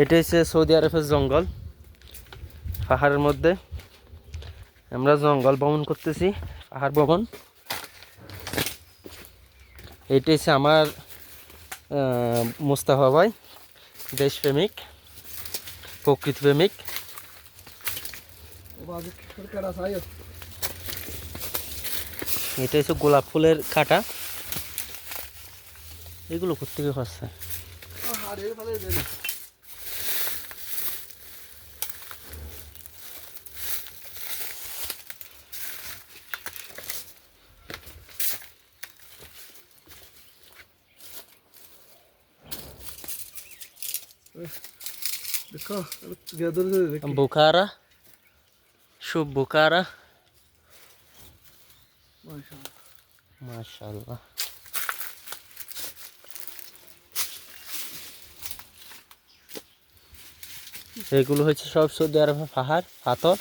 এটা হচ্ছে সৌদি আরবের জঙ্গল, পাহাড়ের মধ্যে আমরা জঙ্গল ভ্রমণ করতেছি, পাহাড় ভ্রমণ। এটা হচ্ছে আমার মুস্তাফা ভাই, দেশপ্রেমিক, প্রকৃতি প্রেমিক। এটা হচ্ছে গোলাপ ফুলের কাঁটা, এগুলো কোথেকে পাচ্ছে? বুখারা, শুভ বুখারা, মাশাআল্লাহ। এগুলো হচ্ছে সব সৌদি আরবের পাহাড়, পাথর।